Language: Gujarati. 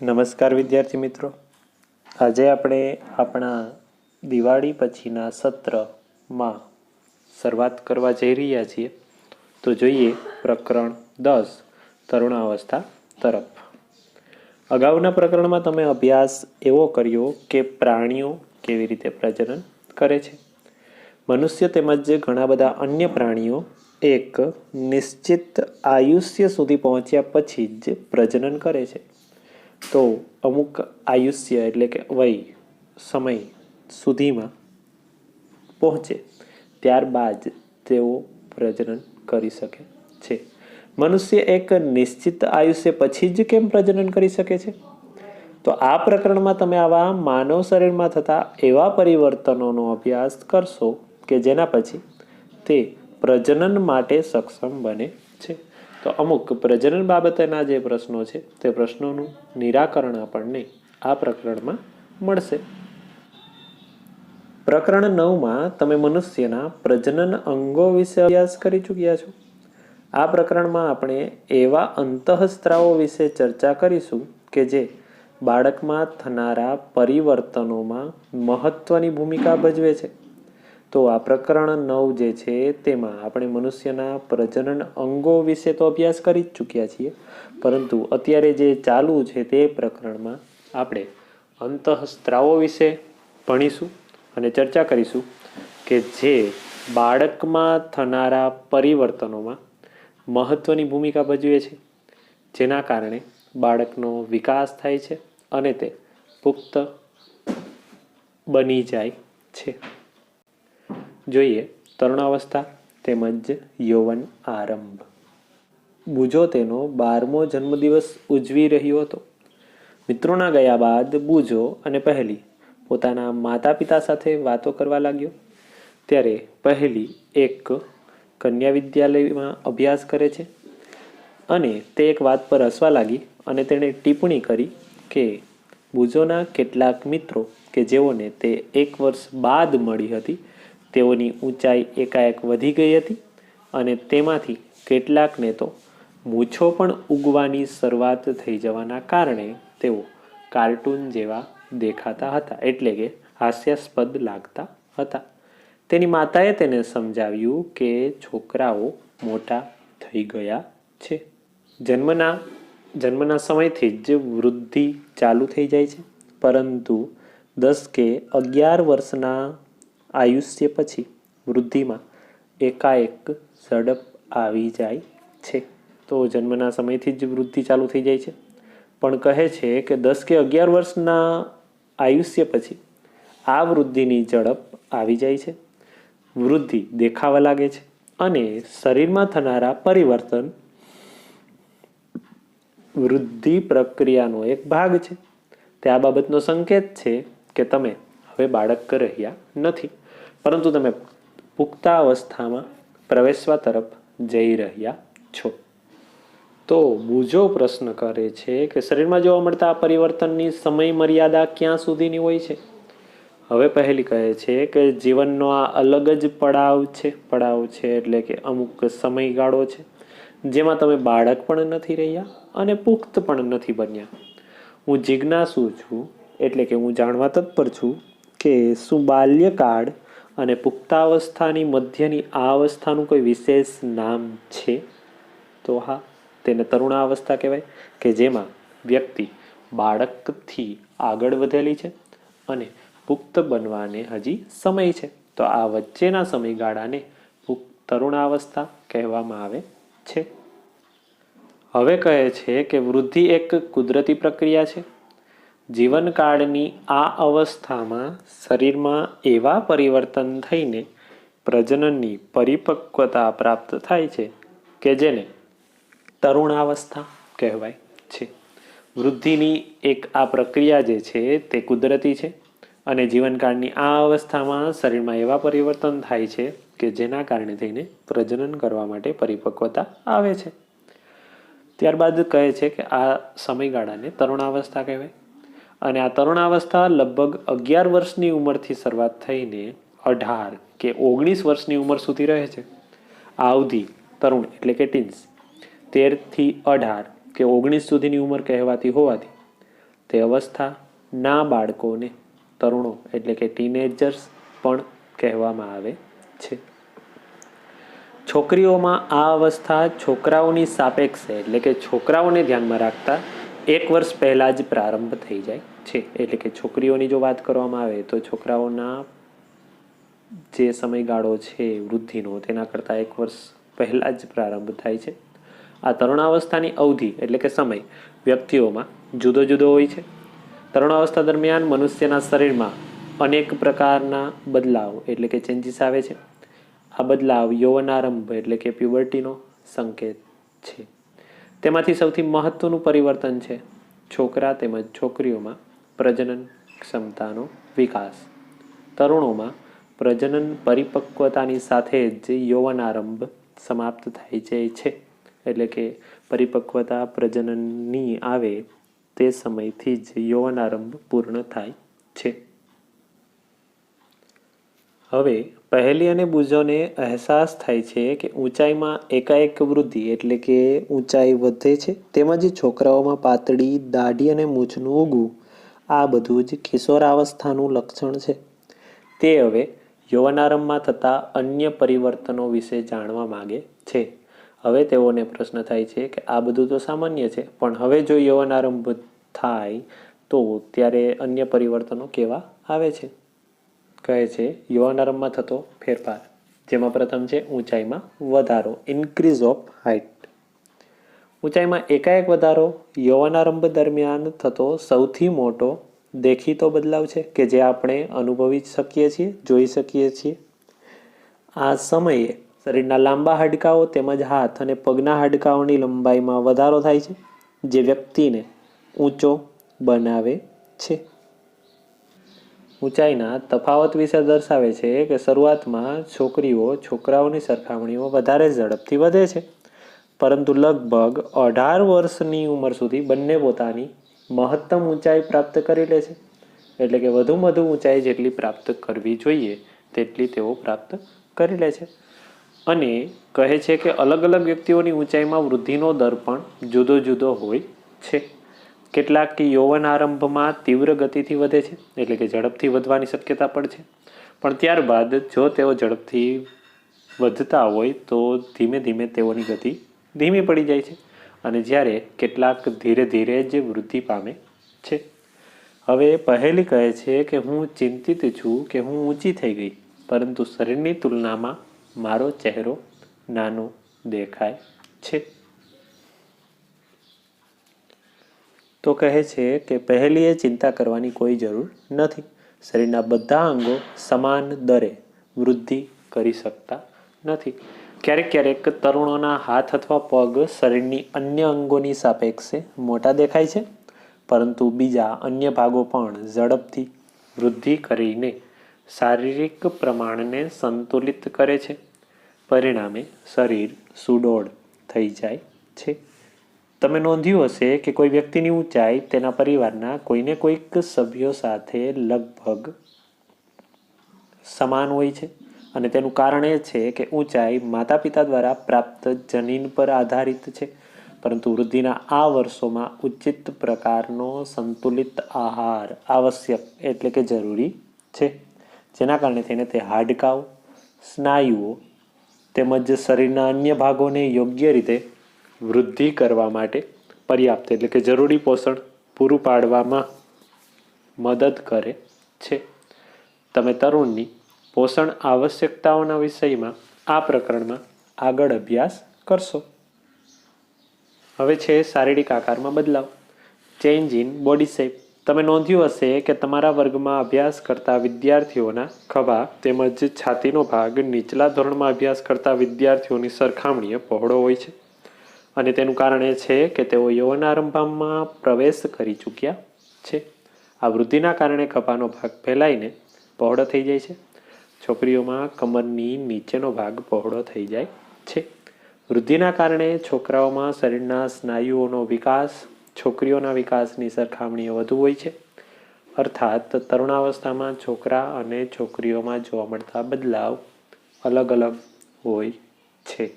નમસ્કાર વિદ્યાર્થી મિત્રો, આજે આપણે આપણા દિવાળી પછીના સત્રમાં શરૂઆત કરવા જઈ રહ્યા છીએ. તો જોઈએ પ્રકરણ 10 તરુણાવસ્થા તરફ. અગાઉના પ્રકરણમાં તમે અભ્યાસ એવો કર્યો કે પ્રાણીઓ કેવી રીતે પ્રજનન કરે છે. મનુષ્ય તેમજ ઘણા બધા અન્ય પ્રાણીઓ એક નિશ્ચિત આયુષ્ય સુધી પહોંચ્યા પછી જ પ્રજનન કરે છે. તો અમુક આયુષ્ય એટલે કે વય સમય સુધીમાં પહોંચે ત્યારબાદ તેઓ પ્રજનન કરી શકે છે. મનુષ્ય એક નિશ્ચિત આયુષ્ય પછી જ કેમ પ્રજનન કરી શકે છે? તો આ પ્રકરણમાં તમે આવા માનવ શરીરમાં થતા એવા પરિવર્તનોનો અભ્યાસ કરશો કે જેના પછી તે પ્રજનન માટે સક્ષમ બને છે. તો અમુક પ્રજનન બાબતેના જે પ્રશ્નો છે તે પ્રશ્નોનું નિરાકરણ આપણને આ પ્રકરણમાં મળશે. પ્રકરણ 9માં તમે મનુષ્યના પ્રજનન અંગો વિશે અભ્યાસ કરી ચૂક્યા છો. આ પ્રકરણમાં આપણે એવા અંતઃસ્ત્રાવો વિશે ચર્ચા કરીશું કે જે બાળકમાં થનારા પરિવર્તનોમાં મહત્વની ભૂમિકા ભજવે છે. તો આ પ્રકરણ 9 જે છે તેમાં આપણે મનુષ્યના પ્રજનન અંગો વિશે તો અભ્યાસ કરી જ ચૂક્યા છીએ, પરંતુ અત્યારે જે ચાલુ છે તે પ્રકરણમાં આપણે અંતઃસ્ત્રાવો વિશે ભણીશું અને ચર્ચા કરીશું કે જે બાળકમાં થનારા પરિવર્તનોમાં મહત્વની ભૂમિકા ભજવે છે, જેના કારણે બાળકનો વિકાસ થાય છે અને તે પુખ્ત બની જાય છે. જોઈએ તરુણાવસ્થા તેમજ યૌવન આરંભ. બુજો તેનો 12મો જન્મદિવસ ઉજવી રહ્યો હતો. મિત્રોના ગયા બાદ બુજો અને પહેલી પોતાના માતા પિતા સાથે વાતો કરવા લાગ્યો. ત્યારે પહેલી એક કન્યા વિદ્યાલયમાં અભ્યાસ કરે છે અને તે એક વાત પર હસવા લાગી અને તેણે ટિપ્પણી કરી કે બુજોના કેટલાક મિત્રો કે જેઓને તે 1 વર્ષ બાદ મળી હતી તેઓની ઊંચાઈ એકાએક વધી ગઈ હતી અને તેમાંથી કેટલાકને તો મૂછો પણ ઉગવાની શરૂઆત થઈ જવાના કારણે તેઓ કાર્ટૂન જેવા દેખાતા હતા, એટલે કે હાસ્યાસ્પદ લાગતા હતા. તેની માતાએ તેને સમજાવ્યું કે છોકરાઓ મોટા થઈ ગયા છે. જન્મના સમયથી જ વૃદ્ધિ ચાલુ થઈ જાય છે, પરંતુ 10 કે 11 વર્ષના આયુષ્ય પછી વૃદ્ધિમાં એકાએક ઝડપ આવી જાય છે. તો જન્મના સમયથી જ વૃદ્ધિ ચાલુ થઈ જાય છે, પણ કહે છે કે 10 કે 11 વર્ષના આયુષ્ય પછી આ વૃદ્ધિની ઝડપ આવી જાય છે. વૃદ્ધિ દેખાવા લાગે છે અને શરીરમાં થનારા પરિવર્તન વૃદ્ધિ પ્રક્રિયાનો એક ભાગ છે. તે આ બાબતનો સંકેત છે કે તમે હવે બાળક રહ્યા નથી, પરંતુ તમે પુખ્તાવસ્થામાં પ્રવેશવા તરફ જઈ રહ્યા છો. તો બુજો પ્રશ્ન કરે છે કે શરીરમાં જોવા મળતા આ પરિવર્તનની સમય મર્યાદા ક્યાં સુધીની હોય છે? હવે પહેલી કહે છે કે જીવનનો આ અલગ જ પડાવ છે એટલે કે અમુક સમયગાળો છે જેમાં તમે બાળક પણ નથી રહ્યા અને પુખ્ત પણ નથી બન્યા. હું જિજ્ઞાસુ છું, એટલે કે હું જાણવા તત્પર છું કે શું બાલ્યકાળ અને પુખ્તાવસ્થાની મધ્યની આ અવસ્થાનું કોઈ વિશેષ નામ છે? તો હા, તેને તરુણાવસ્થા કહેવાય, કે જેમાં વ્યક્તિ બાળકથી આગળ વધેલી છે અને પુખ્ત બનવાને હજી સમય છે. તો આ વચ્ચેના સમયગાળાને તરુણાવસ્થા કહેવામાં આવે છે. હવે કહે છે કે વૃદ્ધિ એક કુદરતી પ્રક્રિયા છે. જીવનકાળની આ અવસ્થામાં શરીરમાં એવા પરિવર્તન થઈને પ્રજનનની પરિપક્વતા પ્રાપ્ત થાય છે કે જેને તરુણાવસ્થા કહેવાય છે. વૃદ્ધિની એક આ પ્રક્રિયા જે છે તે કુદરતી છે અને જીવનકાળની આ અવસ્થામાં શરીરમાં એવા પરિવર્તન થાય છે કે જેના કારણે થઈને પ્રજનન કરવા માટે પરિપક્વતા આવે છે. ત્યારબાદ કહે છે કે આ સમયગાળાને તરુણાવસ્થા કહેવાય અને આ તરુણાવસ્થા લગભગ 11 વર્ષની ઉંમરથી શરૂઆત થઈને 18 કે 19 વર્ષની ઉંમર સુધી રહે છે. આ અવધિ તરુણ એટલે કે ટીન્સ 13 થી 18 કે 19 સુધીની ઉંમર કહેવાતી હોવાથી તે અવસ્થાના બાળકોને તરુણો એટલે કે ટીનેજર્સ પણ કહેવામાં આવે છે. છોકરીઓમાં આ અવસ્થા છોકરાઓની સાપેક્ષે એટલે કે છોકરાઓને ધ્યાનમાં રાખતા 1 વર્ષ પહેલાં જ પ્રારંભ થઈ જાય છે. એટલે કે છોકરીઓની જો વાત કરવામાં આવે તો છોકરાઓના જે સમયગાળો છે વૃદ્ધિનો તેના કરતાં 1 વર્ષ પહેલાં જ પ્રારંભ થાય છે. આ તરુણાવસ્થાની અવધિ એટલે કે સમય વ્યક્તિઓમાં જુદો જુદો હોય છે. તરુણાવસ્થા દરમિયાન મનુષ્યના શરીરમાં અનેક પ્રકારના બદલાવ એટલે કે ચેન્જીસ આવે છે. આ બદલાવ યૌવનારંભ એટલે કે પ્યુબર્ટીનો સંકેત છે. તેમાંથી સૌથી મહત્વનું પરિવર્તન છે છોકરા તેમજ છોકરીઓમાં પ્રજનન ક્ષમતાનો વિકાસ. તરુણોમાં પ્રજનન પરિપક્વતાની સાથે જ યૌવનારંભ સમાપ્ત થાય જાય છે. એટલે કે પરિપક્વતા પ્રજનનની આવે તે સમયથી જ યૌવનારંભ પૂર્ણ થાય છે. હવે પહેલી અને બુજોને અહેસાસ થાય છે કે ઊંચાઈમાં એકાએક વૃદ્ધિ એટલે કે ઊંચાઈ વધે છે, તેમજ છોકરાઓમાં પાતળી દાઢી અને મૂછનું ઉગવું આ બધું જ કિશોરાવસ્થાનું લક્ષણ છે. તે હવે યૌવનારંભમાં થતા અન્ય પરિવર્તનો વિશે જાણવા માગે છે. હવે તેઓને પ્રશ્ન થાય છે કે આ બધું તો સામાન્ય છે, પણ હવે જો યૌવનારંભ થાય તો ત્યારે અન્ય પરિવર્તનો કેવા આવે છે? કહે છે યૌવનારંભમાં થતો ફેરફાર, જેમાં પ્રથમ છે ઊંચાઈમાં વધારો, ઇન્ક્રીઝ ઓફ હાઇટ. ઊંચાઈમાં એકાએક વધારો યૌવનારંભ દરમિયાન થતો સૌથી મોટો દેખીતો બદલાવ છે કે જે આપણે અનુભવી શકીએ છીએ, જોઈ શકીએ છીએ. આ સમયે શરીરના લાંબા હાડકાઓ તેમજ હાથ અને પગના હાડકાઓની લંબાઈમાં વધારો થાય છે, જે વ્યક્તિને ઊંચો બનાવે છે. ઊંચાઈના તફાવત વિશે દર્શાવે છે કે શરૂઆતમાં છોકરીઓ છોકરાઓની સરખામણીમાં વધારે ઝડપથી વધે છે, પરંતુ લગભગ 18 વર્ષની ઉંમર સુધી બંને પોતાની મહત્તમ ઊંચાઈ પ્રાપ્ત કરી લે છે. એટલે કે વધુમાં વધુ ઊંચાઈ જેટલી પ્રાપ્ત કરવી જોઈએ તેટલી તેઓ પ્રાપ્ત કરી લે છે. અને કહે છે કે અલગ અલગ વ્યક્તિઓની ઊંચાઈમાં વૃદ્ધિનો દર પણ જુદો જુદો હોય છે. કેટલાક યૌવનારંભમાં તીવ્ર ગતિથી વધે છે, એટલે કે ઝડપથી વધવાની શક્યતા પણ છે, પણ ત્યારબાદ જો તેઓ ઝડપથી વધતા હોય તો ધીમે ધીમે તેઓની ગતિ ધીમી પડી જાય છે. અને જ્યારે કેટલાક ધીરે ધીરે જ વૃદ્ધિ પામે છે. હવે પહેલી કહે છે કે હું ચિંતિત છું કે હું ઊંચી થઈ ગઈ, પરંતુ શરીરની તુલનામાં મારો ચહેરો નાનો દેખાય છે. તો કહે છે કે પહેલીએ ચિંતા કરવાની કોઈ જરૂર નથી. શરીરના બધા અંગો સમાન દરે વૃદ્ધિ કરી શકતા નથી. ક્યારેક ક્યારેક તરુણોના હાથ અથવા પગ શરીરની અન્ય અંગોની સાપેક્ષે મોટા દેખાય છે, પરંતુ બીજા અન્ય ભાગો પણ ઝડપથી વૃદ્ધિ કરીને શારીરિક પ્રમાણને સંતુલિત કરે છે. પરિણામે શરીર સુડોળ થઈ જાય છે. તમે નોંધ્યું હશે કે કોઈ વ્યક્તિની ઊંચાઈ તેના પરિવારના કોઈને કોઈક સભ્યો સાથે લગભગ સમાન હોય છે, અને તેનું કારણ એ છે કે ઊંચાઈ માતા પિતા દ્વારા પ્રાપ્ત જનીન પર આધારિત છે, પરંતુ વૃદ્ધિના આ વર્ષોમાં ઉચિત પ્રકારનો સંતુલિત આહાર આવશ્યક એટલે કે જરૂરી છે, જેના કારણે થઈને તે હાડકાઓ, સ્નાયુઓ તેમજ શરીરના અન્ય ભાગોને યોગ્ય રીતે વૃદ્ધિ કરવા માટે પર્યાપ્ત એટલે કે જરૂરી પોષણ પૂરું પાડવામાં મદદ કરે છે. તમે તરુણની પોષણ આવશ્યકતાઓના વિષયમાં આ પ્રકરણમાં આગળ અભ્યાસ કરશો. હવે છે શારીરિક આકારમાં બદલાવ, ચેન્જ ઇન બોડી શેપ. તમે નોંધ્યું હશે કે તમારા વર્ગમાં અભ્યાસ કરતા વિદ્યાર્થીઓના ખભા તેમજ છાતીનો ભાગ નીચલા ધોરણમાં અભ્યાસ કરતા વિદ્યાર્થીઓની સરખામણીએ પહોળો હોય છે. અને તેનું કારણ એ છે કે તેઓ યૌવનારંભમાં પ્રવેશ કરી ચૂક્યા છે. આ વૃદ્ધિના કારણે ખભાનો ભાગ ફેલાઈને પહોળો થઈ જાય છે. છોકરીઓમાં કમરની નીચેનો ભાગ પહોળો થઈ જાય છે. વૃદ્ધિના કારણે છોકરાઓમાં શરીરના સ્નાયુઓનો વિકાસ છોકરીઓના વિકાસની સરખામણીએ વધુ હોય છે. અર્થાત તરુણાવસ્થામાં છોકરા અને છોકરીઓમાં જોવા મળતા બદલાવ અલગ અલગ હોય છે.